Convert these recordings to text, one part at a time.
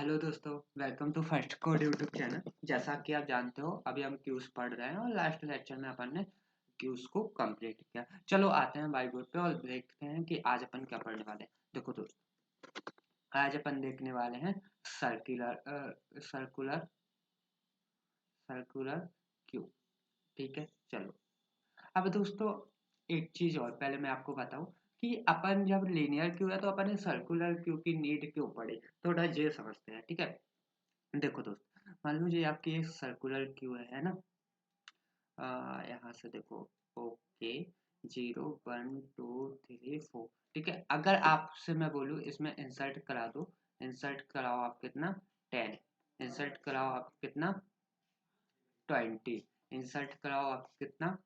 Hello दोस्तों, welcome to first code YouTube channel. जैसा कि आप जानते हो, अभी हम क्यूज पढ़ रहे हैं और लास्ट लेक्चर में अपन ने क्यूज को कंप्लीट किया। चलो आते हैं बाई बोर्ड पे और देखते हैं कि आज अपन क्या पढ़ने वाले हैं। देखो दोस्तों, आज अपन देखने वाले हैं सर्कुलर सर्कुलर क्यूब। ठीक है, चलो। अब दोस्तों, एक चीज और पहले मैं आपको बताऊं कि अपन जब लीनियर क्यूब है तो अपन सर्कुलर क्यूब की नीड क्यों पड़ी, थोड़ा ये समझते हैं। ठीक है, देखो दोस्त, मान लो ये आपकी एक सर्कुलर क्यू है ना। यहाँ से देखो। ओके, 0 1 2 3 4। ठीक है, अगर आपसे मैं बोलूँ इसमें इंसर्ट करा दो, इंसर्ट कराओ आप कितना, 10। इंसर्ट कराओ आप कितना, 20। इंसर्ट कराओ आप कितना,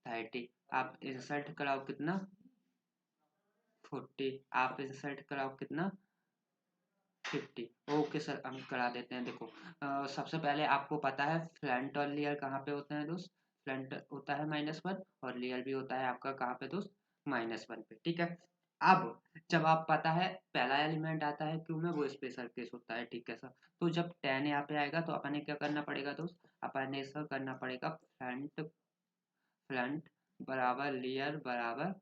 30। आप इंसर्ट कराओ कितना, 40। आप इंसर्ट कराओ कितना, 50। ओके सर, हम करा देते हैं। देखो, सबसे पहले आपको पता है फ्रंट और लेयर कहाँ पे होते हैं दोस्त। फ्रंट होता है -1 और लेयर भी होता है आपका कहाँ पे दोस्त, -1 पे। ठीक है, अब जब आप पता है पहला एलिमेंट आता है क्यों में, वो स्पेशल केस होता है। ठीक है सर, तो जब 10 यहाँ पे आएगा तो अपन ने क्या करना पड़ेगा दोस्त, अपन ने इसका करना पड़ेगा फ्रंट फ्रंट बराबर लेयर बराबर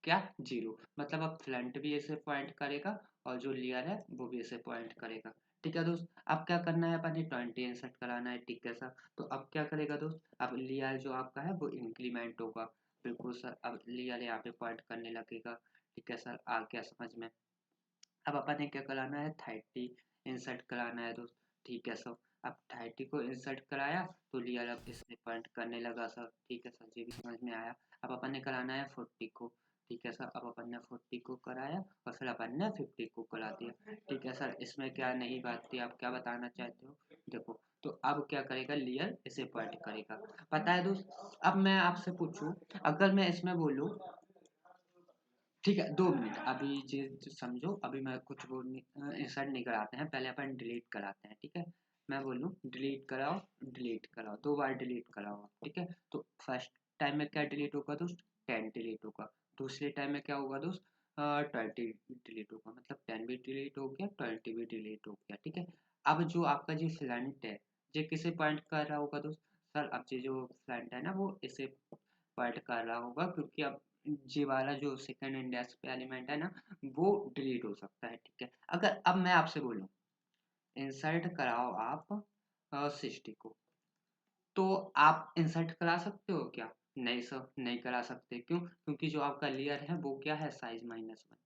क्या, 0। मतलब अब फ्रंट भी ऐसे पॉइंट करेगा और जो लेयर है वो भी ऐसे पॉइंट करेगा। ठीक है दोस्त, अब क्या करना है, अपन ने 20 इंसर्ट कराना है। ठीक है सर, तो अब क्या करेगा दोस्त, अब लेयर जो आपका है वो इंक्रीमेंट होगा। बिल्कुल सर, अब लेयर यहाँ पे पॉइंट करने लगेगा। ठीक है सर, आ गया समझ में। अब अपन ने क्या कराना है, 30 इंसर्ट कराना है दोस्त। ठीक है सर, अब 30 को इंसर्ट कराया तो लेयर अब इसमें पॉइंट करने लगा सर। ठीक है सर, ये भी समझ में आया। अब अपन ने कराना है 40 को। ठीक है सर, अब अपन ने 40 को कराया और फिर अपन ने 50 को करा दिया। ठीक है सर, इसमें क्या नई बात थी, आप क्या बताना चाहते हो। देखो, तो अब क्या करेगा, लेयर इसे पॉइंट करेगा। पता है दोस्त, अब मैं आपसे पूछूं, अगर मैं इसमें बोलूं, ठीक है 2 मिनट अभी जी समझो, अभी मैं कुछ वो इंसर्ट नहीं कराते हैं, पहले अपन डिलीट कराते हैं। ठीक है, मैं बोलूँ डिलीट कराओ, डिलीट कराओ, 2 बार डिलीट कराओ। ठीक है, तो फर्स्ट टाइम में क्या डिलीट होगा दोस्त, 10 डिलीट होगा। दूसरे टाइम में क्या होगा दोस्त, 20 डिलीट होगा। मतलब 10 भी डिलीट हो गया, 20 भी डिलीट हो गया। ठीक है, अब जो आपका जो फ्रंट है, ये किसे पॉइंट कर रहा होगा दोस्त, सर अब ये जो फ्रंट है ना वो इसे पॉइंट कर रहा होगा, क्योंकि अब जी वाला जो सेकंड इंडेक्स पे एलिमेंट है ना वो डिलीट हो सकता है। ठीक है, अगर अब मैं आपसे बोलूं इंसर्ट कराओ आप 60 को, तो आप इंसर्ट करा सकते हो क्या, नहीं सर नहीं करा सकते। क्यों, क्योंकि जो आपका लेयर है वो क्या है, साइज -1।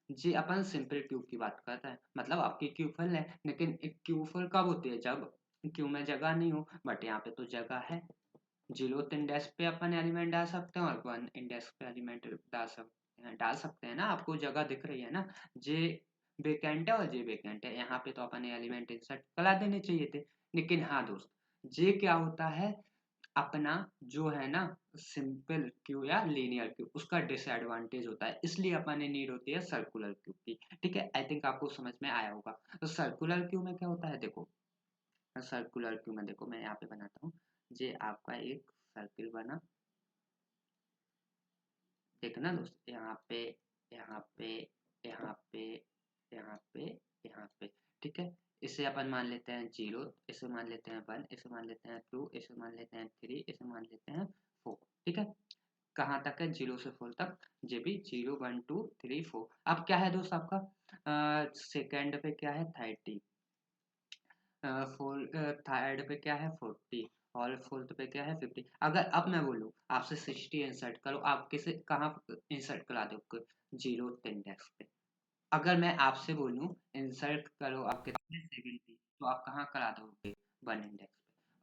जी, अपन सिंपल क्यूब की बात करते हैं, मतलब आपकी क्यूब फल है, लेकिन एक क्यूब फल कब होती है, जब क्यूब में जगह नहीं हो। बट यहाँ पे तो जगह है, 0th इंडेक्स पे अपन एलिमेंट डाल सकते हैं और 1 इंडेक्स पे एलिमेंट डाल सकते हैं ना। आपको जगह दिख रही है ना, जे वेकेंट है और जे वेकेंट है, यहाँ पे तो अपन एलिमेंट इंसर्ट करा देने चाहिए थे। लेकिन हाँ दोस्त, जे क्या होता है अपना, जो है ना सिंपल क्यू या लीनियर क्यू, उसका डिसएडवांटेज होता है, इसलिए अपन ने नीड होती है सर्कुलर क्यू की। ठीक है, आई थिंक आपको समझ में आया होगा। तो सर्कुलर क्यू में क्या होता है, देखो सर्कुलर क्यू में देखो, मैं यहाँ पे बनाता हूँ। ये आपका एक सर्किल बना, देखना दोस्त, यहाँ पे यहाँ पे यहाँ पे यहाँ पे यहाँ पे। ठीक है, इसे अपन मान लेते हैं 0, इसे मान लेते हैं 1, इसे मान लेते हैं 2, इसे मान लेते हैं 3, इसे मान लेते हैं 4। ठीक है, कहाँ तक है, 0 से 4 तक। ये भी 0 1 2 3 4। अब क्या है दोस्त आपका, सेकेंड पे क्या है 30, फोर थर्ड पे क्या है 40 और फोर्थ पे क्या है 50। अगर अब मैं बोलूँ आपसे 60 इंसर्ट करो, आप किसे कहाँ इंसर्ट करा दोगे, 0th इंडेक्स पे। अगर मैं आपसे बोलूँ इंसर्ट करो आप कितने 70, तो आप कहाँ करा दोगे, 1 इंडेक्स पे।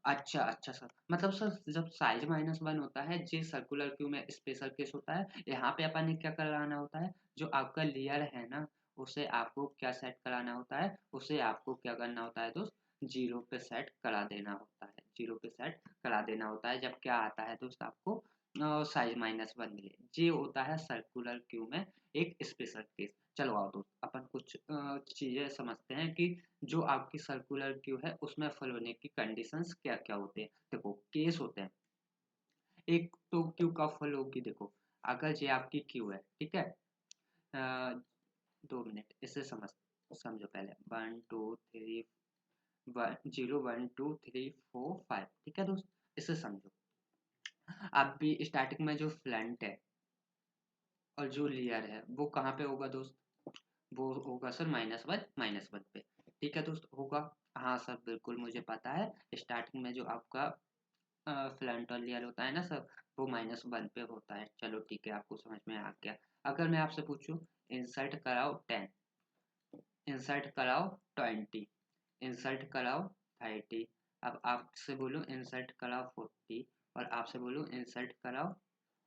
अच्छा अच्छा सर, मतलब सर जब साइज -1 होता है, जे सर्कुलर क्यू में स्पेशल केस होता है, यहाँ पे अपन ने क्या कराना होता है, जो आपका लेयर है ना उसे आपको क्या सेट कराना होता है, उसे आपको क्या करना होता है दोस्त, 0 पे सेट करा देना होता है। 0 पे सेट करा देना होता है, जब क्या आता है दोस्त आपको साइज -1 मिले। ये होता है सर्कुलर क्यू में एक स्पेशल केस। चलो आओ दोस्त, अपन कुछ चीजें समझते हैं कि जो आपकी सर्कुलर क्यू है उसमें फल होने की कंडीशंस क्या क्या होते हैं। देखो केस होते हैं, एक तो क्यू का फल होगी, देखो अगर ये आपकी क्यू है, ठीक है, 2 मिनट, इसे समझो पहले। 1 2 3 1 0 1 2 3 4 5, ठीक है दोस्त, इसे समझो। अब भी स्टार्टिंग में जो फ्रंट है और जो लेयर है वो कहाँ पे होगा दोस्त? वो होगा सर -1 पे, ठीक है दोस्त, होगा। हाँ सर बिल्कुल मुझे पता है, स्टार्टिंग में जो आपका फ्रंट और लेयर होता है ना सर, वो -1 पे होता है। चलो ठीक है, आपको समझ में आ गया। अगर मैं आपसे पूछूं इंसर्ट कराओ 10, इंसर्ट कराओ 20, इंसर्ट कराओ 30, अब आपसे बोलूं इंसर्ट कराओ 40, और आपसे बोलूं इंसर्ट कराओ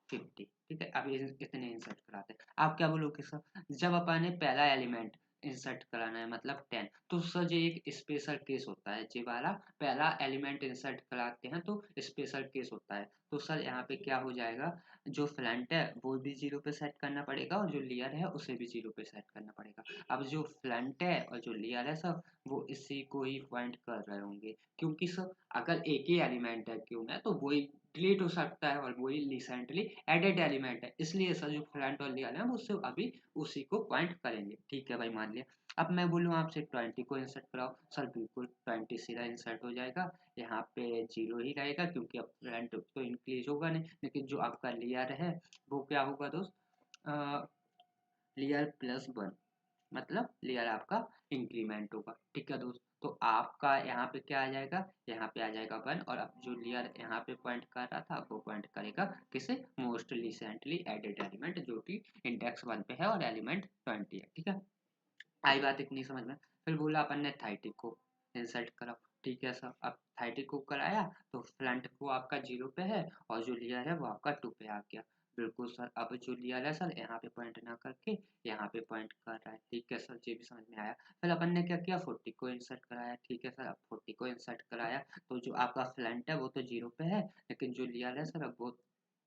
50, ठीक है। अब ये कितने इंसर्ट कराते हैं? आप क्या बोलोगे सर? जब अपन ने पहला एलिमेंट इंसर्ट कराना है मतलब 10, तो सर ये एक स्पेशल केस होता है, ये वाला पहला एलिमेंट इंसर्ट कराते हैं तो स्पेशल केस होता है। तो सर यहाँ पे क्या हो जाएगा, जो फ्रंट है वो भी 0 पे सेट करना पड़ेगा और जो लेयर है उसे भी 0 पे सेट करना पड़ेगा। अब जो फ्रंट है और जो लेयर है सर, वो इसी को ही पॉइंट कर रहे होंगे, क्योंकि सर अगर एक ही एलिमेंट है क्यों में, तो वही डिलीट हो सकता है और वही रिसेंटली एडेड एलिमेंट है, इसलिए सर जो फ्रंट और लेयर है वो सिर्फ अभी उसी को पॉइंट करेंगे, ठीक है भाई, मान लिया। अब मैं बोलूँ आपसे 20 को इंसर्ट कराओ, सर बिल्कुल 20 सीधा इंसर्ट हो जाएगा, यहाँ पे 0 ही रहेगा क्योंकि अब फ्रंट तो इंक्रीज होगा नहीं, लेकिन जो आपका लेयर है वो क्या होगा दोस्त, लेयर +1, मतलब लेयर आपका इंक्रीमेंट होगा, ठीक है दोस्त। तो आपका यहाँ पे क्या आ जाएगा, यहाँ पे आ जाएगा 1, और अब जो लेयर यहाँ पे पॉइंट कर रहा था वो पॉइंट करेगा किसे, मोस्ट रिसेंटली एडेड एलिमेंट, जो कि इंडेक्स 1 पे है और एलिमेंट 20 है, ठीक है। आई बात इतनी समझ में। फिर बोला अपन ने 30 को इंसर्ट कराओ, ठीक है सर। अब 30 को कराया तो फ्रंट को आपका 0 पे है और जो लेयर है वो आपका 2 पे आ गया, बिल्कुल सर। अब जो लेयर है सर यहाँ पे पॉइंट ना करके यहाँ पे पॉइंट कर रहा है, ठीक है सर, ये भी समझ में आया। फिर अपन ने क्या किया, 40 को इंसर्ट कराया, ठीक है सर। अब 40 को इंसर्ट कराया तो जो आपका फ्रंट है वो तो 0 पे है, लेकिन जो लेयर है सर अब वो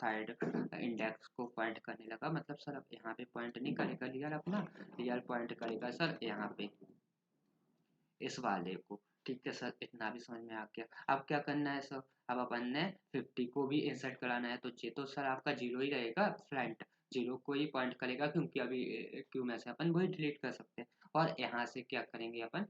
थर्ड इंडेक्स को पॉइंट करने लगा, मतलब सर अब यहाँ पे पॉइंट नहीं करेगा लेयर अपना, लेयर पॉइंट करेगा सर यहाँ पे इस वाले को, ठीक है सर, इतना भी समझ में आ गया। अब क्या करना है सर, अब अपन ने 50 को भी इंसर्ट कराना है, तो ये तो सर आपका 0 ही रहेगा, फ्रंट 0 को ही पॉइंट करेगा क्योंकि अभी क्यू में से अपन वही डिलीट कर सकते हैं। और यहाँ से क्या करेंगे अपन,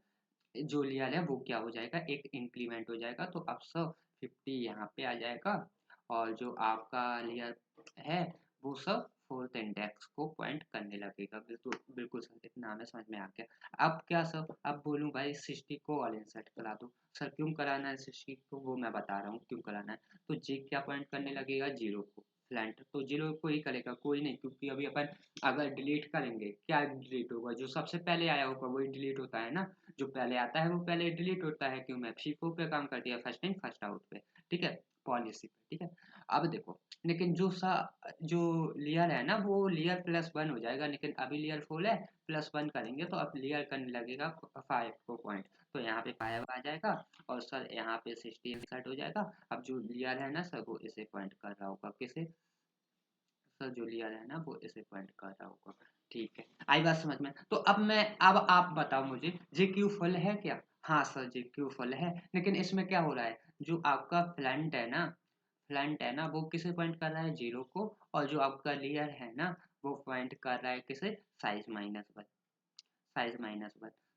जो लेयर है वो क्या हो जाएगा, एक इंक्रीमेंट हो जाएगा, तो अब सब 50 यहाँ पे आ जाएगा और जो आपका लेयर है वो सब फोर्थ इंडेक्स को पॉइंट करने लगेगा, बिल्कुल बिल्कुल सर, इतना हमें समझ में आ गया। अब क्या सर, अब बोलूँ भाई 60 को और इंसर्ट करा दो, सर क्यों कराना है 60 को, वो मैं बता रहा हूँ क्यों कराना है। तो जे क्या पॉइंट करने लगेगा, 0 को, फ्लैंट तो 0 को ही करेगा, कोई नहीं, क्योंकि अभी अपन अगर डिलीट करेंगे क्या डिलीट होगा, जो सबसे पहले आया होगा वही डिलीट होता है ना, जो पहले आता है वो पहले डिलीट होता है, क्यों मैं FIFO पे काम करती है, फर्स्ट इन फर्स्ट आउट पे, ठीक है, पॉलिसी पे, ठीक है। अब देखो, लेकिन जो लेयर है ना वो लेयर +1 हो जाएगा, लेकिन अभी लेयर फुल है, +1 करेंगे तो अब लेयर करने लगेगा 5 को पॉइंट, तो यहाँ पे 5 आ जाएगा और सर यहाँ पे 60 इंसर्ट हो जाएगा। अब जो लेयर है ना सर वो इसे पॉइंट कर रहा होगा, किसे सर, जो लेयर है ना वो इसे पॉइंट कर रहा होगा, ठीक है, आई बात समझ में। तो अब आप बताओ मुझे, जे क्यू फुल है क्या? हाँ सर जे क्यू फुल है, लेकिन इसमें क्या हो रहा है, जो आपका फ्रंट है ना वो किसे पॉइंट कर रहा है, 0 को, और जो आपका लेयर है ना वो पॉइंट कर रहा है किसे, साइज -1।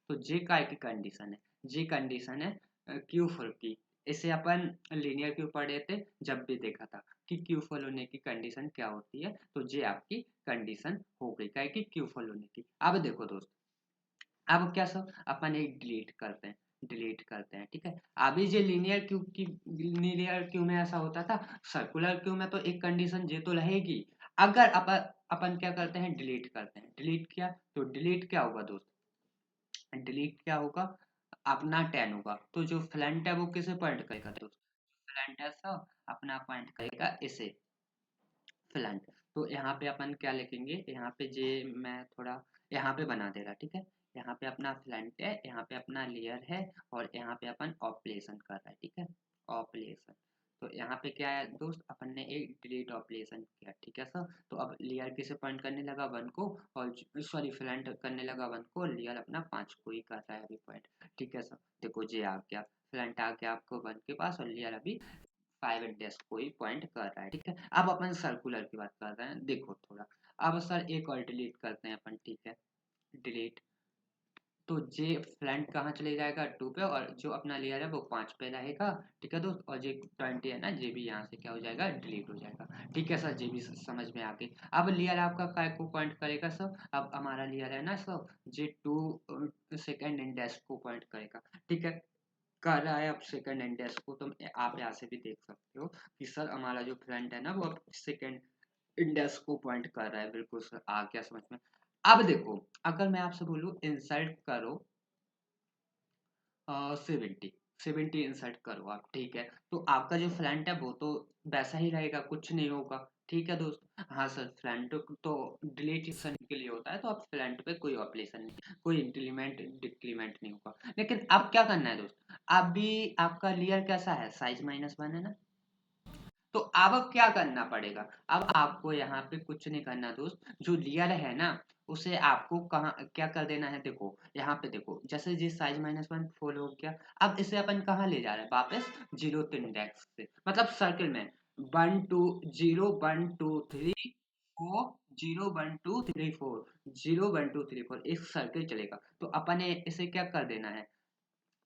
तो जे काय की कंडीशन है, जे कंडीशन है क्यू फुल की, इसे अपन लीनियर क्यू पढ़े थे जब भी देखा था कि क्यू फुल होने की कंडीशन क्या होती है, तो जे आपकी कंडीशन हो गई काय की क्यू फुल होने की। अब देखो दोस्त, अब क्या सब अपन एक डिलीट करते हैं, ठीक है। अभी जो लीनियर क्यू में ऐसा होता था, सर्कुलर क्यू में तो एक कंडीशन जे तो रहेगी। अगर अपन अपन क्या करते हैं, डिलीट करते हैं, डिलीट किया तो डिलीट क्या होगा दोस्त, डिलीट क्या होगा, अपना 10 होगा, तो जो फ्रंट है वो किसे पॉइंट करेगा दोस्त, फ्रंट है सब अपना पॉइंट करेगा इसे, फ्रंट। तो यहाँ पे अपन क्या लिखेंगे, यहाँ पे जे मैं थोड़ा यहाँ पे बना दे रहा, ठीक है। यहाँ पे अपना फ्रंट है, यहाँ पे अपना लेयर है, और यहाँ पे अपन ऑपरेशन कर रहा है, ठीक है, ऑपरेशन। तो यहाँ पे क्या है दोस्त, अपन ने एक डिलीट ऑपरेशन किया, ठीक है सर। तो अब लेयर किसे पॉइंट करने लगा, 1 को, और सॉरी फ्रंट करने लगा 1 को, और लेयर अपना 5 को ही कर रहा है अभी पॉइंट, ठीक है सर। देखो जे आ गया, फ्रंट आ गया आपको 1 के पास, और लेयर अभी 5 डेस्क को ही पॉइंट कर रहा है, ठीक है। अब अपन सर्कुलर की बात कर रहे हैं, देखो थोड़ा, अब सर एक और डिलीट करते हैं अपन, ठीक है। डिलीट। तो जे फ्रंट कहाँ चले जाएगा 2 पे, और जो अपना लेयर है वो 5 पे रहेगा। ठीक है दोस्त, और जे 20 है ना, जे भी यहाँ से क्या हो जाएगा, डिलीट हो जाएगा। ठीक है सर, जे भी समझ में आ गई। अब लेयर आपका काय को पॉइंट करेगा सर, अब हमारा लेयर है ना सर, जे 2 सेकेंड इंडेक्स को पॉइंट करेगा। ठीक है, कर रहा है अब सेकंड इंडेक्स को, तो आप यहाँ से भी देख सकते हो कि सर हमारा जो फ्रंट है ना वो अब सेकंड इंडेक्स को पॉइंट कर रहा है। बिल्कुल सर, आ गया समझ में। अब देखो, अगर मैं आपसे बोलूँ इंसर्ट करो 70, 70 इंसर्ट करो आप। ठीक है, तो आपका जो फ्रंट है वो तो वैसा ही रहेगा, कुछ नहीं होगा। ठीक है दोस्त, हाँ सर, फ्रंट तो डिलीशन के लिए होता है, तो आप फ्रंट पे कोई ऑपरेशन नहीं, कोई इंक्रीमेंट डिक्रीमेंट नहीं होगा। लेकिन अब क्या करना है दोस्त, अभी आपका लेयर कैसा है, साइज -1 है ना। तो अब क्या करना पड़ेगा, अब आपको यहाँ पे कुछ नहीं करना दोस्त, जो लेयर है ना उसे आपको कहाँ क्या कर देना है, देखो यहाँ पे देखो, जैसे जी साइज -1 फुल हो गया। अब इसे अपन कहाँ ले जा रहे हैं, वापस 0 इंडेक्स से, मतलब सर्किल में 1 2 0 1 2 3 4 0 1 2 3 4 0 1 2 3 4, एक सर्किल चलेगा। तो अपन ने इसे क्या कर देना है,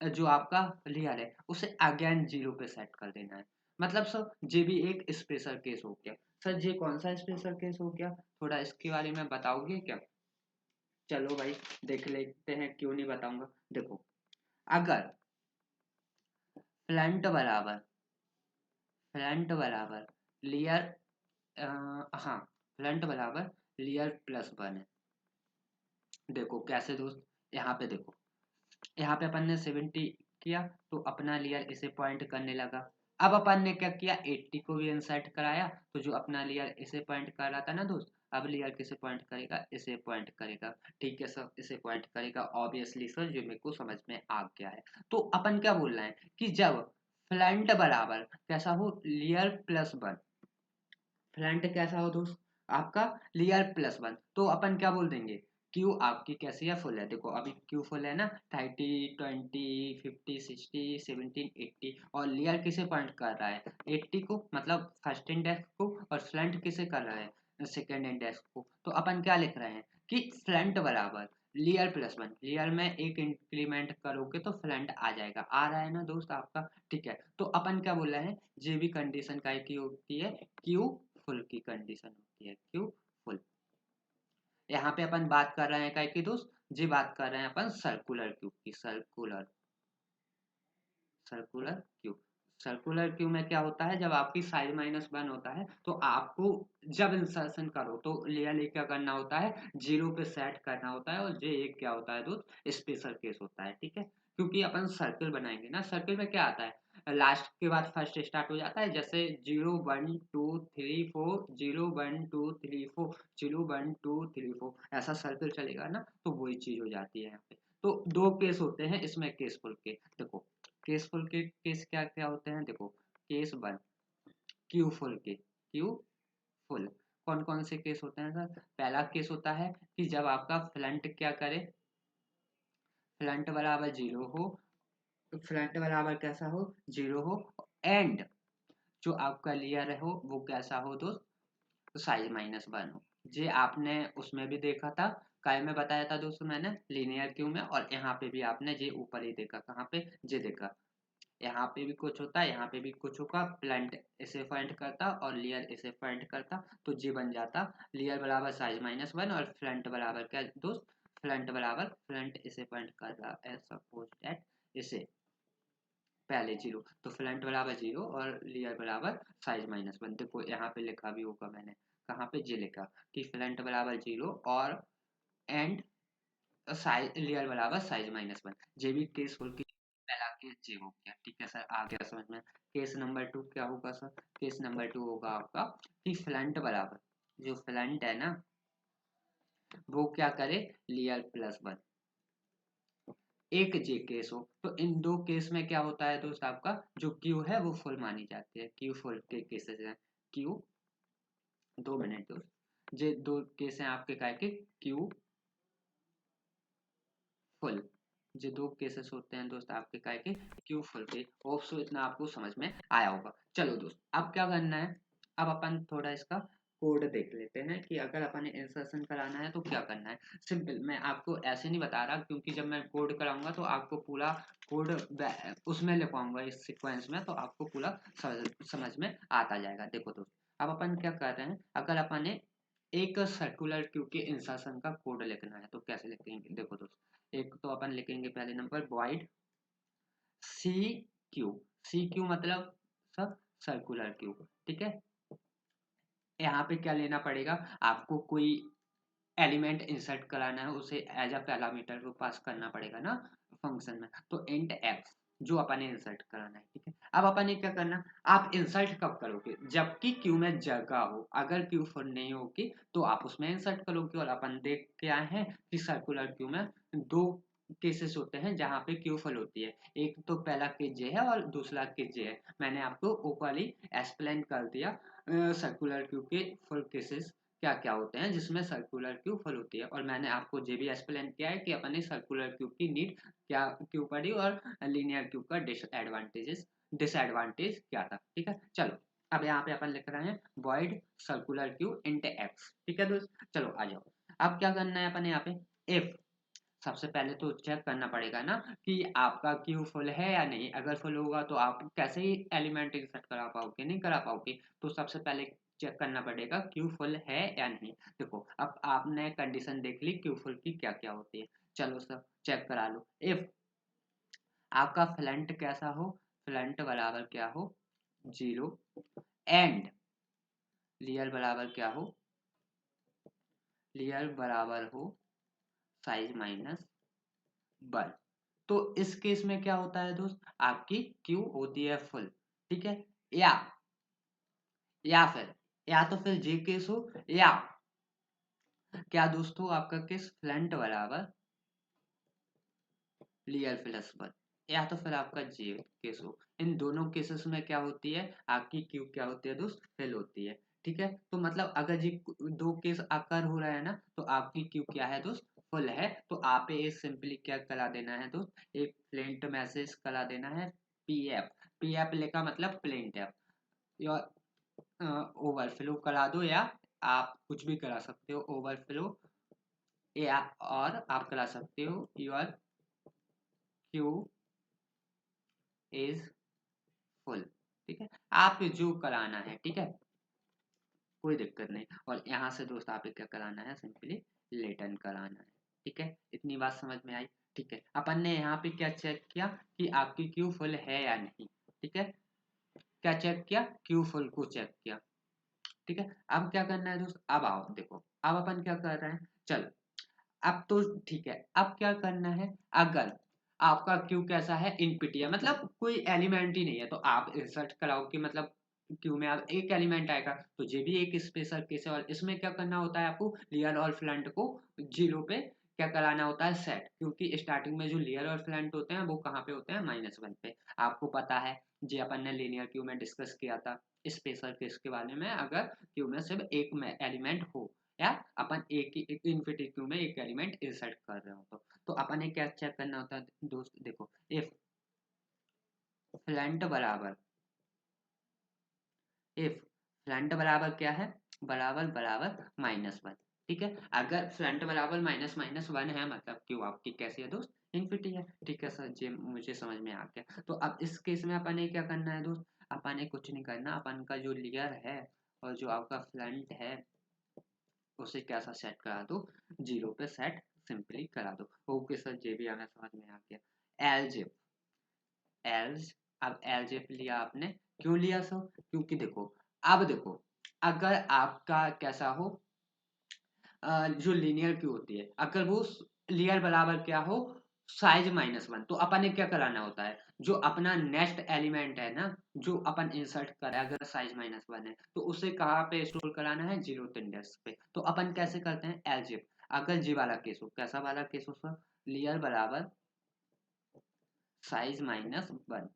जो आपका लेयर है उसे अगेन 0 पे सेट कर देना है। मतलब सर ये भी एक स्पेशल केस हो गया। सर ये कौन सा स्पेशल केस हो गया, थोड़ा इसके बारे में बताओगे क्या। चलो भाई, देख लेते हैं, क्यों नहीं बताऊंगा। देखो, अगर फ्रंट बराबर फ्रंट बराबर लेयर, हाँ, फ्रंट बराबर लेयर +1 है। देखो कैसे दोस्त, यहाँ पे देखो, यहाँ पे अपन ने 70 किया, तो अपना लेयर इसे पॉइंट करने लगा। अब अपन ने क्या किया, 80 को भी इंसर्ट कराया, तो जो अपना लेयर इसे पॉइंट कर रहा था ना दोस्त, अब लेयर किसे पॉइंट करेगा, इसे पॉइंट करेगा। ठीक है सर, इसे पॉइंट करेगा, ऑब्वियसली सर, जो मेरे को समझ में आ गया है। तो अपन क्या बोल रहे हैं कि जब फ्रंट बराबर कैसा हो, लेयर +1, फ्रंट कैसा हो दोस्त, आपका लेयर +1, तो अपन क्या बोल देंगे, क्यू आपकी कैसी है, फुल है। देखो अभी क्यू फुल है ना, 30 20 50 60 17 80, और लेयर किसे पॉइंट कर रहा है, 80 को, मतलब फर्स्ट इंडेक्स को, और फ्रंट किसे कर रहा है, सेकेंड इंडेक्स को। तो अपन क्या लिख रहे हैं कि फ्रंट बराबर लेयर +1, लेयर में एक इंक्रीमेंट करोगे तो फ्रंट आ जाएगा, आ रहा है ना दोस्त आपका। ठीक है, तो अपन क्या बोल रहे हैं, ये भी कंडीशन काय की होती है, क्यू फुल की कंडीशन होती है, क्यू फुल। यहाँ पे अपन बात कर रहे हैं काय की दोस्त, जी बात कर रहे हैं अपन सर्कुलर क्यूब की, सर्कुलर क्यूब। सर्कुलर क्यूब में क्या होता है, जब आपकी साइज -1 होता है, तो आपको जब इंसर्शन करो तो लेयर क्या करना होता है, 0 पे सेट करना होता है, और ये एक क्या होता है दोस्त, स्पेशल केस होता है। ठीक है, क्योंकि अपन सर्किल बनाएंगे ना, सर्किल में क्या आता है, लास्ट के बाद फर्स्ट स्टार्ट हो जाता है, जैसे 0 1 2 3 4 0 1 2 3 4 0 1 2 3 4, ऐसा सर्किल चलेगा ना, तो वही चीज हो जाती है यहाँ पे। तो दो केस होते हैं इसमें, केसफुल के, देखो केसफुल के केस क्या क्या होते हैं, देखो, केस 1, क्यू फुल के, क्यू फुल। कौन कौन से केस होते हैं सर, पहला केस होता है कि जब आपका फ्रंट क्या करे, फ्रंट बराबर 0 हो, फ्रंट बराबर कैसा हो, 0 हो, एंड जो आपका लेयर हो वो कैसा हो दोस्त, साइज -1 हो। ये आपने उसमें भी देखा था, काय में बताया था दोस्तों मैंने, लीनियर क्यू में, और यहाँ पे भी आपने ये ऊपर ही देखा, कहाँ पे, ये देखा, यहाँ पे भी कुछ होता है, यहाँ पे भी कुछ होगा, प्लांट इसे फाइंड करता और लेयर इसे फाइंड करता, तो जी बन जाता, लेयर बराबर साइज -1, और फ्रंट बराबर क्या दोस्त, फ्रंट बराबर, फ्रंट इसे पॉइंट कर रहा है, सपोज दैट इसे पहले 0, तो फ्रंट बराबर 0 और लेयर बराबर साइज -1। देखो यहाँ पे लिखा भी होगा मैंने, कहाँ पे जी लिखा कि फ्रंट बराबर 0 और एंड साइज, लेयर बराबर साइज -1। ये भी केस होल की पहला केस जे हो गया। ठीक है सर, आ गया समझ में। केस नंबर 2 क्या होगा सर, केस नंबर 2 होगा आपका कि फ्रंट बराबर, जो फ्रंट है ना वो क्या करे, लेयर +1, एक जे केस हो। तो इन दो केस में क्या होता है दोस्त, आपका जो क्यू है वो फुल मानी जाती है, क्यू फुल के केसेस हैं, क्यू, 2 मिनट दोस्त, ये दो केस हैं आपके काय के, क्यू फुल। ये दो केसेस होते हैं दोस्त आपके काय के, क्यू फुल के। होप सो इतना आपको समझ में आया होगा। चलो दोस्त, अब क्या करना है, अब अपन थोड़ा इसका कोड देख लेते हैं कि अगर अपन इंसर्शन कराना है तो क्या करना है। सिंपल, मैं आपको ऐसे नहीं बता रहा क्योंकि जब मैं कोड कराऊंगा तो आपको पूरा कोड उसमें लिखवाऊंगा इस सीक्वेंस में, तो आपको पूरा समझ में आता जाएगा। देखो दोस्त, अब अपन क्या कर रहे हैं, अगर अपन ने एक सर्कुलर क्यू के इंसर्शन का कोड लिखना है तो कैसे लिखेंगे। देखो दोस्त, एक तो अपन लिखेंगे पहले number void C Q. C Q मतलब सब सर्कुलर क्यू, ठीक है। यहाँ पे क्या लेना पड़ेगा, आपको कोई एलिमेंट इंसर्ट कराना है, उसे एज अ पैरामीटर को पास करना पड़ेगा ना फंक्शन में, तो इंट एक्स जो अपन ने इंसर्ट कराना है, ठीक है। अब अपन ने क्या करना, आप इंसर्ट कब करोगे, जबकि क्यू में जगह हो, अगर क्यू फुल नहीं होगी तो आप उसमें इंसर्ट करोगे। और अपन देख के आए हैं कि सर्कुलर क्यू में दो केसेस होते हैं जहाँ पे क्यू फुल होती है, एक तो पहला केस जे है और दूसरा केस जे है। मैंने आपको ऊपरली एक्सप्लेन कर दिया सर्कुलर क्यू के फुल केसेस क्या क्या होते हैं जिसमें सर्कुलर क्यू फुल होती है, और मैंने आपको ये भी एक्सप्लेन किया है कि अपने सर्कुलर क्यू की नीड क्या क्यू पड़ी और लीनियर क्यू का डिसएडवांटेज क्या था, ठीक है। चलो, अब यहाँ पे अपन लिख रहे हैं void circular queue int x, ठीक है दोस्त। चलो आ जाओ, अब क्या करना है अपन यहाँ पे, इफ सबसे पहले तो चेक करना पड़ेगा ना कि आपका क्यू फुल है या नहीं। अगर फुल होगा तो आप कैसे ही एलिमेंट इंसर्ट करा पाओगे, नहीं करा पाओगे। तो सबसे पहले चेक करना पड़ेगा क्यू फुल है या नहीं। देखो, अब आपने कंडीशन देख ली क्यू फुल की क्या क्या होती है। चलो सब चेक करा लो। इफ आपका फ्लंट कैसा हो, फ्लंट बराबर क्या हो 0, एंड लियर बराबर क्या हो, लियर बराबर हो साइज माइनस 1। तो इस केस में क्या होता है दोस्त, आपकी क्यू होती है फुल, ठीक है। या या फिर या तो फिर जे केस हो, या क्या दोस्तों आपका केस फ्लंट बराबर लियर प्लस 1, या तो फिर आपका जे केस हो। इन दोनों केसेस में क्या होती है, आपकी क्यू क्या होती है दोस्त, फिल होती है, ठीक है। तो मतलब अगर जी दो केस आकर हो रहा है ना, तो आपकी क्यू क्या है दोस्त, फुल है। तो आप ये सिंपली क्या करा देना है दोस्त, एक प्लेंट मैसेज करा देना है पीएफ। पीएफ लिखा मतलब प्लेंट एफ, या ओवरफ्लो करा दो, या आप कुछ भी करा सकते हो ओवरफ्लो, या और आप करा सकते हो योर क्यू इज फुल, ठीक है। आप जो कराना है, ठीक है, कोई दिक्कत नहीं। और यहाँ से दोस्त आप क्या कराना है, सिंपली लेटन कराना है, ठीक है। इतनी बात समझ में आई, ठीक है। अपन ने यहाँ पे क्या चेक किया कि आपकी क्यू फुल है या नहीं, ठीक है। क्या चेक किया, क्यू फुल को चेक किया, ठीक है। अब क्या करना है दोस्त, अब आओ देखो, अब अपन क्या कर रहे हैं, चलो अब तो ठीक है। अब क्या करना है, अगर आपका क्यू कैसा है, इनपिटी है, मतलब कोई एलिमेंट ही नहीं है, तो आप इंसर्ट कराओगे, मतलब क्यू में आप एक एलिमेंट आएगा, तो ये भी एक स्पेशल केस है। और इसमें क्या करना होता है, आपको लियर और फ्लंट को 0 पे क्या कराना होता है, सेट। क्योंकि स्टार्टिंग में जो लियर और फ्लंट होते हैं वो कहाँ पे होते हैं, -1 पे। आपको पता है, जी अपन ने लीनियर क्यू में डिस्कस किया था स्पेशल केस के बारे में, अगर क्यू में सिर्फ एक एलिमेंट हो, या अपन एक इन्फिनिटी क्यू में एक एलिमेंट इंसर्ट कर रहे हो, तो अपन ने क्या चेक करना होता है दोस्त, देखो इफ फ्लंट बराबर, इफ फ्रंट बराबर क्या है, बराबर बराबर -1, ठीक है। अगर फ्रंट बराबर -1 है, मतलब क्यों आपकी कैसी है दोस्त, इन्फिनिटी है, ठीक है सर जी, मुझे समझ में आ गया। तो अब इस केस में अपन ने क्या करना है दोस्त, अपन ने कुछ नहीं करना, अपन का जो लेयर है और जो आपका फ्रंट है उसे कैसा सेट करा दो, 0 पे सेट सिंपली करा दो। ओके सर, जे भी हमें समझ में आ गया। एलजेब, एल्स, अब एलजेब लिया आपने, क्यों लिया सर, क्योंकि देखो, अब देखो, अगर आपका कैसा हो, जो लीनियर क्यू होती है, अगर वो लियर बराबर क्या हो, साइज -1, तो अपन ने क्या कराना होता है, जो अपना नेक्स्ट एलिमेंट है ना, जो अपन इंसर्ट करें, अगर साइज -1 है तो उसे कहाँ पे स्टोर कराना है, 0th इंडेक्स पे। तो अपन कैसे करते हैं, एलजेब, अगर जी वाला केस हो, कैसा वाला केस हो सर, लियर बराबर साइज -1,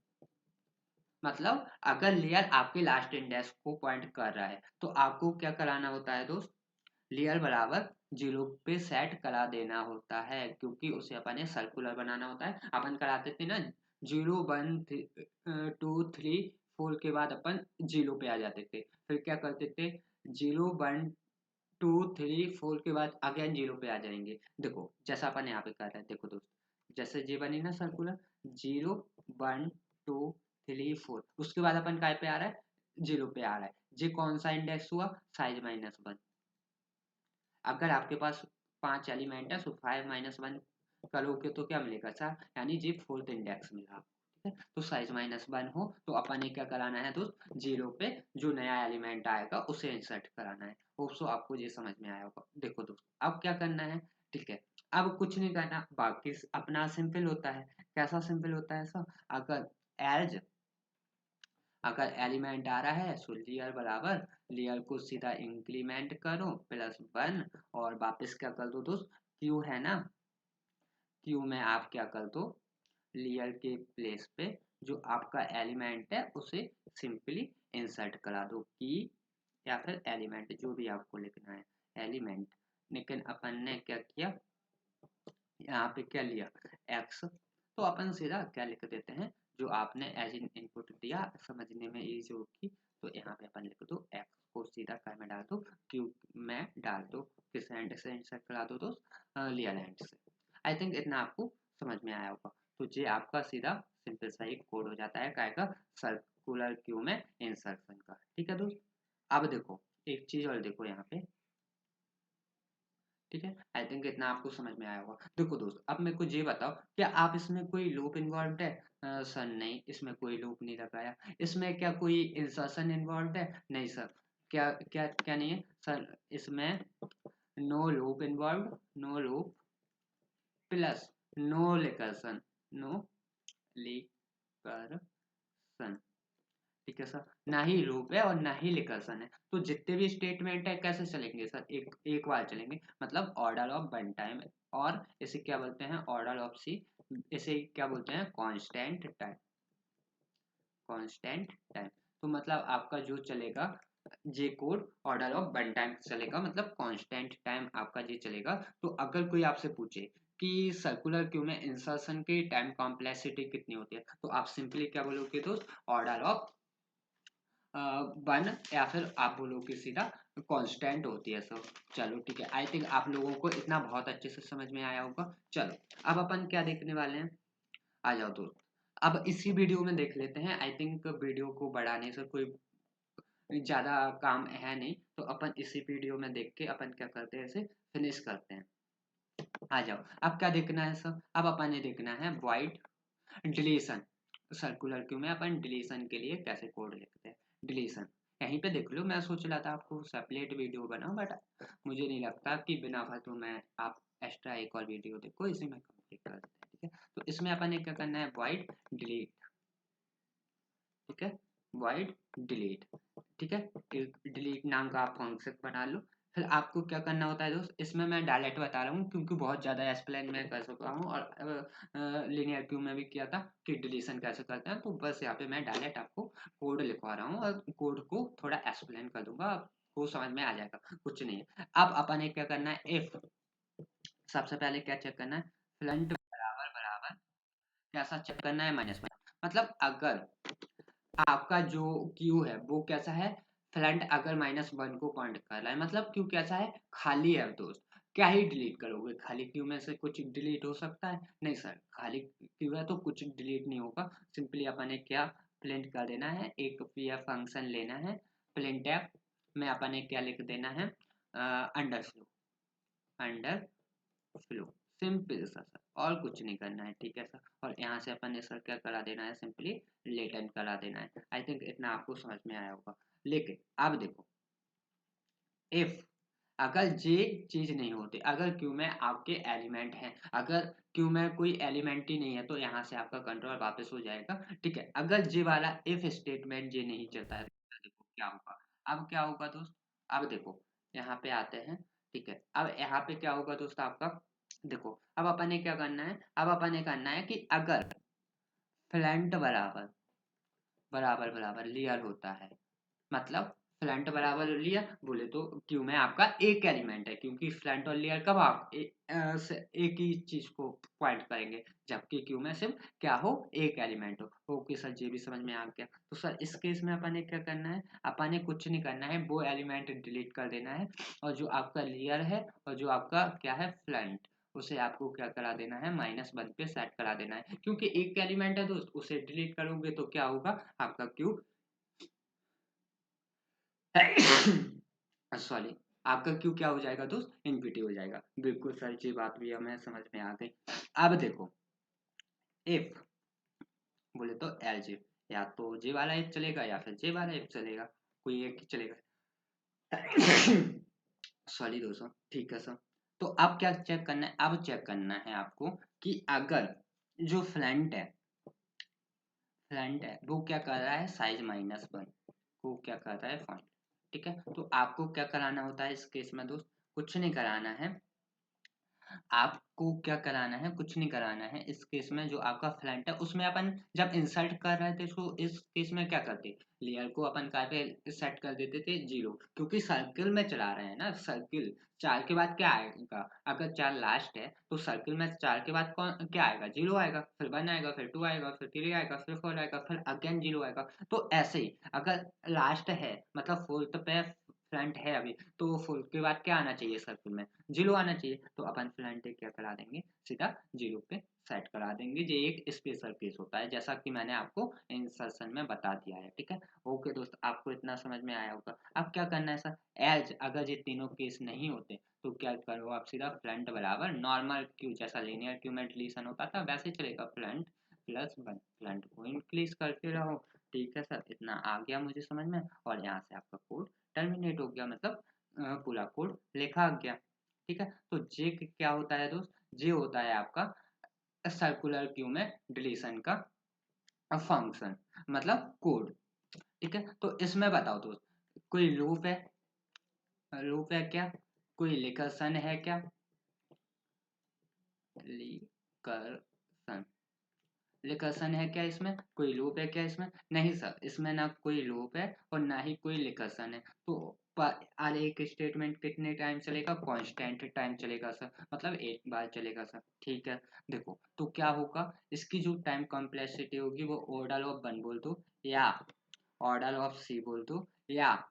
मतलब अगर लेयर आपके लास्ट इंडेक्स को पॉइंट कर रहा है तो आपको क्या कराना होता है दोस्त, लेयर बराबर 0 पे सेट करा देना होता है, क्योंकि उसे अपन ने सर्कुलर बनाना होता है। अपन कराते थे ना 0 1 2 3 4 के बाद अपन 0 पे आ जाते थे, फिर क्या करते थे, 0 1 2 3 4 के बाद अगेन 0 पे आ जाएंगे। देखो जैसा अपन यहाँ पे कर रहे हैं, देखो दोस्त, जैसे ये बनी ना सर्कुलर, 0 1 2 3 4, उसके बाद अपन काय पे आ रहा है, 0 पे आ रहा है। ये कौन सा इंडेक्स हुआ, साइज -1। अगर आपके पास 5 एलिमेंट है तो 5 - 1 करोगे तो क्या मिलेगा, 4, यानी ये फोर्थ इंडेक्स मिला आपको। ठीक है, तो साइज -1 हो तो अपन ने क्या कराना है दोस्त, 0 पे जो नया एलिमेंट आएगा उसे इंसर्ट कराना है। होप सो आपको ये समझ में आया होगा। देखो दोस्त अब क्या करना है, ठीक है, अब कुछ नहीं करना, बाकी अपना सिंपल होता है। कैसा सिंपल होता है सर, अगर एज अगर एलिमेंट आ रहा है सो लियर बराबर, लियर को सीधा इंक्रीमेंट करो +1, और वापस क्या कर दो दोस्त, क्यू है ना, क्यू में आप क्या कर दो, लेयर के प्लेस पे जो आपका एलिमेंट है उसे सिंपली इंसर्ट करा दो, की या फिर एलिमेंट जो भी आपको लिखना है, एलिमेंट। लेकिन अपन ने क्या किया, यहाँ पे क्या लिया, एक्स, तो अपन सीधा क्या लिख देते हैं, जो आपने एज इन इनपुट दिया समझने में इजी होगी, तो यहाँ पे अपन लिख दो एक्स को सीधा काय में डाल दो, क्यू में डाल दो, किस एंड से इंसर्ट करा दो दोस्त, लियर एंड से। आई थिंक इतना आपको समझ में आया होगा। तो ये आपका सीधा सिंपल सा एक कोड हो जाता है काय का, सर्कुलर क्यू में इंसर्शन का। ठीक है दोस्त, अब देखो एक चीज और देखो यहाँ पे, ठीक है, आई थिंक इतना आपको समझ में आया होगा। देखो दोस्त अब मेरे को ये बताओ, क्या आप इसमें कोई लूप इन्वॉल्व है, सर नहीं इसमें कोई लूप नहीं लगाया। इसमें क्या कोई इंसर्शन इन्वॉल्व है, नहीं सर। क्या क्या क्या नहीं है सर, इसमें no loop involve, no loop plus no recursion, no recursion. ठीक है सर, ना ही लूप है और ना ही रिकर्सन है, तो जितने भी स्टेटमेंट है कैसे चलेंगे सर, एक एक बार चलेंगे, मतलब ऑर्डर ऑफ वन टाइम, और इसे क्या बोलते हैं, ऑर्डर ऑफ सी, इसे क्या बोलते हैं, कांस्टेंट टाइम, कांस्टेंट टाइम। तो मतलब आपका जो चलेगा जे code order of one time चलेगा, मतलब कांस्टेंट टाइम आपका जे चलेगा। तो अगर कोई आपसे पूछे कि सर्कुलर क्यू में इंसर्शन की टाइम कॉम्प्लेक्सिटी कितनी होती है, तो आप सिंपली क्या बोलोगे दोस्त, ऑर्डर ऑफ 1, या फिर आप बोलो कि सीधा कांस्टेंट होती है सब। चलो ठीक है, आई थिंक आप लोगों को इतना बहुत अच्छे से समझ में आया होगा। चलो अब अपन क्या देखने वाले हैं, आ जाओ दोस्त, अब इसी वीडियो में देख लेते हैं। आई थिंक वीडियो को बढ़ाने से कोई ज्यादा काम है नहीं, तो अपन इसी वीडियो में देख के अपन क्या करते हैं, इसे फिनिश करते हैं। आ जाओ, अब क्या देखना है सर, अब अपन ने देखना है वॉइड डिलीशन। सर्कुलर क्यू में अपन डिलीशन के लिए कैसे कोड लिखते हैं, डिलीशन यहीं पे देख लो। मैं सोच रहा था आपको सेपरेट वीडियो बनाऊं, बट मुझे नहीं लगता कि बिना फालतू में आप एक्स्ट्रा एक और वीडियो देखो, इसी में कंप्लीट कर देते हैं। ठीक है, तो इसमें अपन ने क्या करना है, वॉइड डिलीट। ठीक है, वॉइड डिलीट। ठीक है, एक डिलीट नाम का आप फंक्शन बना लो। फिर आपको क्या करना होता है दोस्त, इसमें मैं डायरेक्ट बता रहा हूँ क्योंकि बहुत ज़्यादा एक्सप्लेन मैं कर चुका हूँ, और लिनियर क्यू में भी किया था कि डिलीशन कैसे करते हैं, तो बस यहाँ पे मैं डायरेक्ट आपको कोड लिखवा रहा हूँ, और कोड को थोड़ा एक्सप्लेन कर दूंगा, आपको समझ में आ जाएगा, कुछ नहीं है। अब अपन ने क्या करना है, इफ सबसे पहले क्या चेक करना है, फ्रंट बराबर बराबर कैसा चेक करना है, -1। मतलब अगर आपका जो क्यू है वो कैसा है, फ्रंट अगर -1 को पॉइंट कर रहा है, मतलब क्यू कैसा है, खाली है दोस्त। क्या ही डिलीट करोगे, खाली क्यू में से कुछ डिलीट हो सकता है, नहीं सर, खाली क्यू है तो कुछ डिलीट नहीं होगा। सिंपली अपन ने क्या प्रिंट कर देना है, एक पीएफ फंक्शन लेना है, प्रिंटफ में अपन ने क्या लिख देना है, under flow, under flow, simple सा सर, और कुछ नहीं करना है। ठीक है सर, और यहाँ से अपन ने सर क्या करा देना है, सिंपली लेटेंट करा देना है। आई थिंक इतना आपको समझ में आया होगा। लेकिन अब देखो, इफ अगर ये चीज नहीं होती, अगर क्यू में आपके एलिमेंट हैं, अगर क्यू में कोई एलिमेंट ही नहीं है, तो यहाँ से आपका कंट्रोल वापस हो जाएगा। ठीक है, अगर ये वाला इफ स्टेटमेंट ये नहीं चलता है, तो देखो क्या होगा, अब क्या होगा दोस्त, अब देखो यहाँ पे आते हैं। ठीक है, अब यहाँ पे क्या होगा दोस्त आपका, देखो अब अपन ने क्या करना है, अब अपन ने करना है कि अगर फ्रंट बराबर बराबर बराबर लेयर होता है, मतलब फ्रंट बराबर लिया बोले तो क्यू में आपका एक एलिमेंट है, क्योंकि फ्रंट और लेयर कब आप एक ही चीज को पॉइंट करेंगे, जबकि क्यू में सिर्फ क्या हो, एक एलिमेंट हो। ओके सर, ये भी समझ में आ गया। तो सर इस केस में अपन ने क्या करना है, अपन ने कुछ नहीं करना है, वो एलिमेंट डिलीट कर देना है, और जो आपका लेयर है और जो आपका क्या है फ्रंट, उसे आपको क्या करा देना है, -1 पे सेट करा देना है, क्योंकि एक एलिमेंट है दोस्त, उसे डिलीट करोगे तो क्या होगा, आपका क्यू सॉरी, आपका क्यू क्या हो जाएगा दोस्त, इनफिनिटी हो जाएगा। बिल्कुल सर, ये बात भी हमें समझ में आ गई। अब देखो, इफ बोले तो एल जे, या तो जे वाला इफ चलेगा या फिर जे वाला इफ चलेगा, कोई एक ही चलेगा। सॉरी दोस्तों, ठीक है सर। तो अब क्या चेक करना है, अब चेक करना है आपको कि अगर जो फ्रंट है वो क्या कर रहा है, साइज -1 को क्या कर रहा है, फाइंड। ठीक है, तो आपको क्या कराना होता है इस केस में दोस्त, कुछ नहीं कराना है, आपको क्या कराना है, कुछ नहीं कराना है। इस केस में जो आपका फ्रंट है उसमें अपन जब इंसर्ट कर रहे थे इसको, इस केस में क्या करते, लेयर को अपन कहाँ पे सेट कर देते थे, 0, क्योंकि सर्किल में चला रहे हैं ना, सर्किल 4 के बाद क्या आएगा, अगर 4 लास्ट है तो सर्किल में 4 के बाद कौन क्या आएगा, 0 आएगा, फिर 1 आएगा, फिर 2 आएगा, फिर 3 आएगा, फिर 4 आएगा, फिर अगेन 0 आएगा। तो ऐसे ही अगर लास्ट है, मतलब फोर्थ पे फ्रंट है अभी, तो फुल के बाद क्या आना चाहिए सर्कल में, 0 आना चाहिए। तो अपन फ्रंट क्या करा देंगे, सीधा 0 पे सेट करा देंगे। ये एक स्पेशल केस होता है, जैसा कि मैंने आपको इंसर्शन में बता दिया है। ठीक है, ओके दोस्त, आपको इतना समझ में आया होगा। अब क्या करना है सर, एज अगर ये तीनों केस नहीं होते तो क्या करो, आप सीधा फ्रंट बराबर नॉर्मल क्यू, जैसा लीनियर क्यू में डिलीशन होता था वैसे ही चलेगा, फ्रंट +1, फ्रंट को इंक्रीज करते रहो। ठीक है सर, इतना आ गया मुझे समझ में, और यहाँ से आपका कोड टर्मिनेट हो गया, मतलब पूरा कोड लिखा गया। ठीक है, तो जे क्या होता है दोस्त, जे होता है आपका सर्कुलर क्यू में डिलीशन का फंक्शन, मतलब कोड। ठीक है, तो इसमें बताओ दोस्त, कोई लूप है क्या, कोई लिकर्सन है क्या, लिकर्सन, लिकर्सन है क्या, इसमें कोई लूप है क्या, इसमें नहीं सर, इसमें ना कोई लूप है और ना ही कोई लिकर्सन है। तो अरे एक स्टेटमेंट कितने टाइम चलेगा, कांस्टेंट टाइम चलेगा सर, मतलब एक बार चलेगा सर। ठीक है, देखो तो क्या होगा, इसकी जो टाइम कॉम्प्लेक्सिटी होगी वो ऑर्डर ऑफ 1 बोल दो, या ऑर्डर ऑफ सी बोल दो, या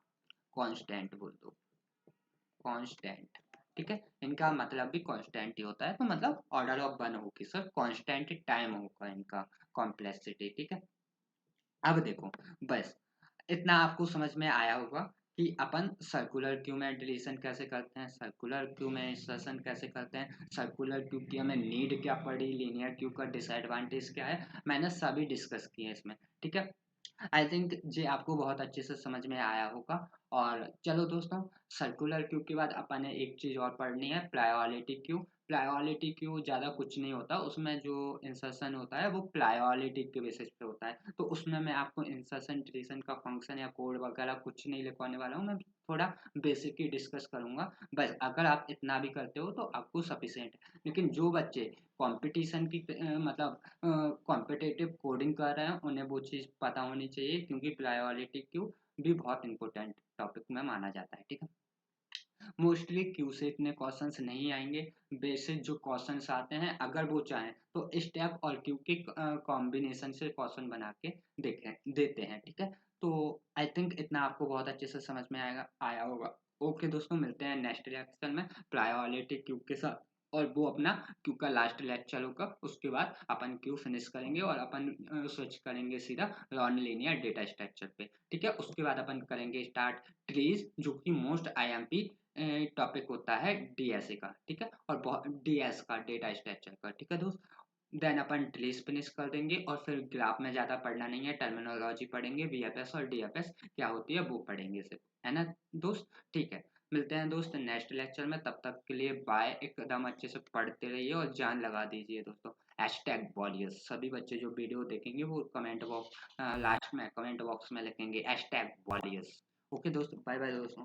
कांस्टेंट बोल दो, कांस्टेंट। ठीक है, इनका मतलब भी कांस्टेंट ही होता है, तो मतलब ऑर्डर ऑफ 1 होगी सर, कांस्टेंट टाइम होगा इनका कॉम्प्लेक्सिटी। ठीक है, अब देखो, बस इतना आपको समझ में आया होगा कि अपन सर्कुलर क्यू में डिलीशन कैसे करते हैं, सर्कुलर क्यू में इंसर्शन कैसे करते हैं, सर्कुलर क्यू की हमें नीड क्या पड़ी, लीनियर क्यू का डिसएडवांटेज क्या है, मैंने सभी डिस्कस किए इसमें। ठीक है, आई थिंक ये आपको बहुत अच्छे से समझ में आया होगा। और चलो दोस्तों, सर्कुलर क्यू के बाद अपन ने एक चीज़ और पढ़नी है, प्लायोलिटी क्यू। प्लायोलिटी क्यू ज़्यादा कुछ नहीं होता, उसमें जो इंसर्शन होता है वो प्लायोलिटी के बेसिस पे होता है, तो उसमें मैं आपको इंसर्शन डिलीशन का फंक्शन या कोड वगैरह कुछ नहीं लिखवाने वाला हूँ, मैं थोड़ा बेसिक ही डिस्कस करूंगा। बस अगर आप इतना भी करते हो तो आपको सफिशिएंट है। लेकिन जो बच्चे कंपटीशन की मतलब कॉम्पिटिटिव कोडिंग कर रहे हैं उन्हें वो चीज़ पता होनी चाहिए, क्योंकि प्लायोलिटी क्यू भी बहुत इंपॉर्टेंट टॉपिक में माना जाता है। ठीक है, मोस्टली क्यू से इतने क्वेश्चंस नहीं आएंगे, बेसिक जो क्वेश्चंस आते हैं अगर वो चाहें तो स्टेप और क्यू के कॉम्बिनेशन से क्वेश्चन बना के देखें देते हैं। ठीक है, तो आई थिंक इतना आपको बहुत अच्छे से समझ में आया होगा। ओके दोस्तों, मिलते हैं नेक्स्ट लेक्चर में प्रायोरिटी क्यू के साथ, और वो अपना क्यू का लास्ट लेक्चर होगा, उसके बाद अपन क्यू फिनिश करेंगे और अपन स्विच करेंगे सीधा नॉन लीनियर डेटा स्ट्रक्चर पे। ठीक है, उसके बाद अपन करेंगे स्टार्ट ट्रीज, जो कि मोस्ट आईएमपी टॉपिक होता है डीएसए का। ठीक है, और बहुत डीएस का, डेटा स्ट्रक्चर का। ठीक है दोस्त, देन अपन ट्रीज फिनिश कर देंगे, और फिर ग्राफ में ज़्यादा पढ़ना नहीं है, टर्मिनोलॉजी पढ़ेंगे, वीएफएस और डीएफएस क्या होती है वो पढ़ेंगे सिर्फ, है ना दोस्त। ठीक है, मिलते हैं दोस्त नेक्स्ट लेक्चर में, तब तक के लिए बाय। एकदम अच्छे से पढ़ते रहिए और जान लगा दीजिए दोस्तों। हैशटैग वॉरियर्स, सभी बच्चे जो वीडियो देखेंगे वो कमेंट बॉक्स लास्ट में कमेंट बॉक्स में लिखेंगे हैशटैग वॉरियर्स। ओके दोस्तों, बाय बाय दोस्तों।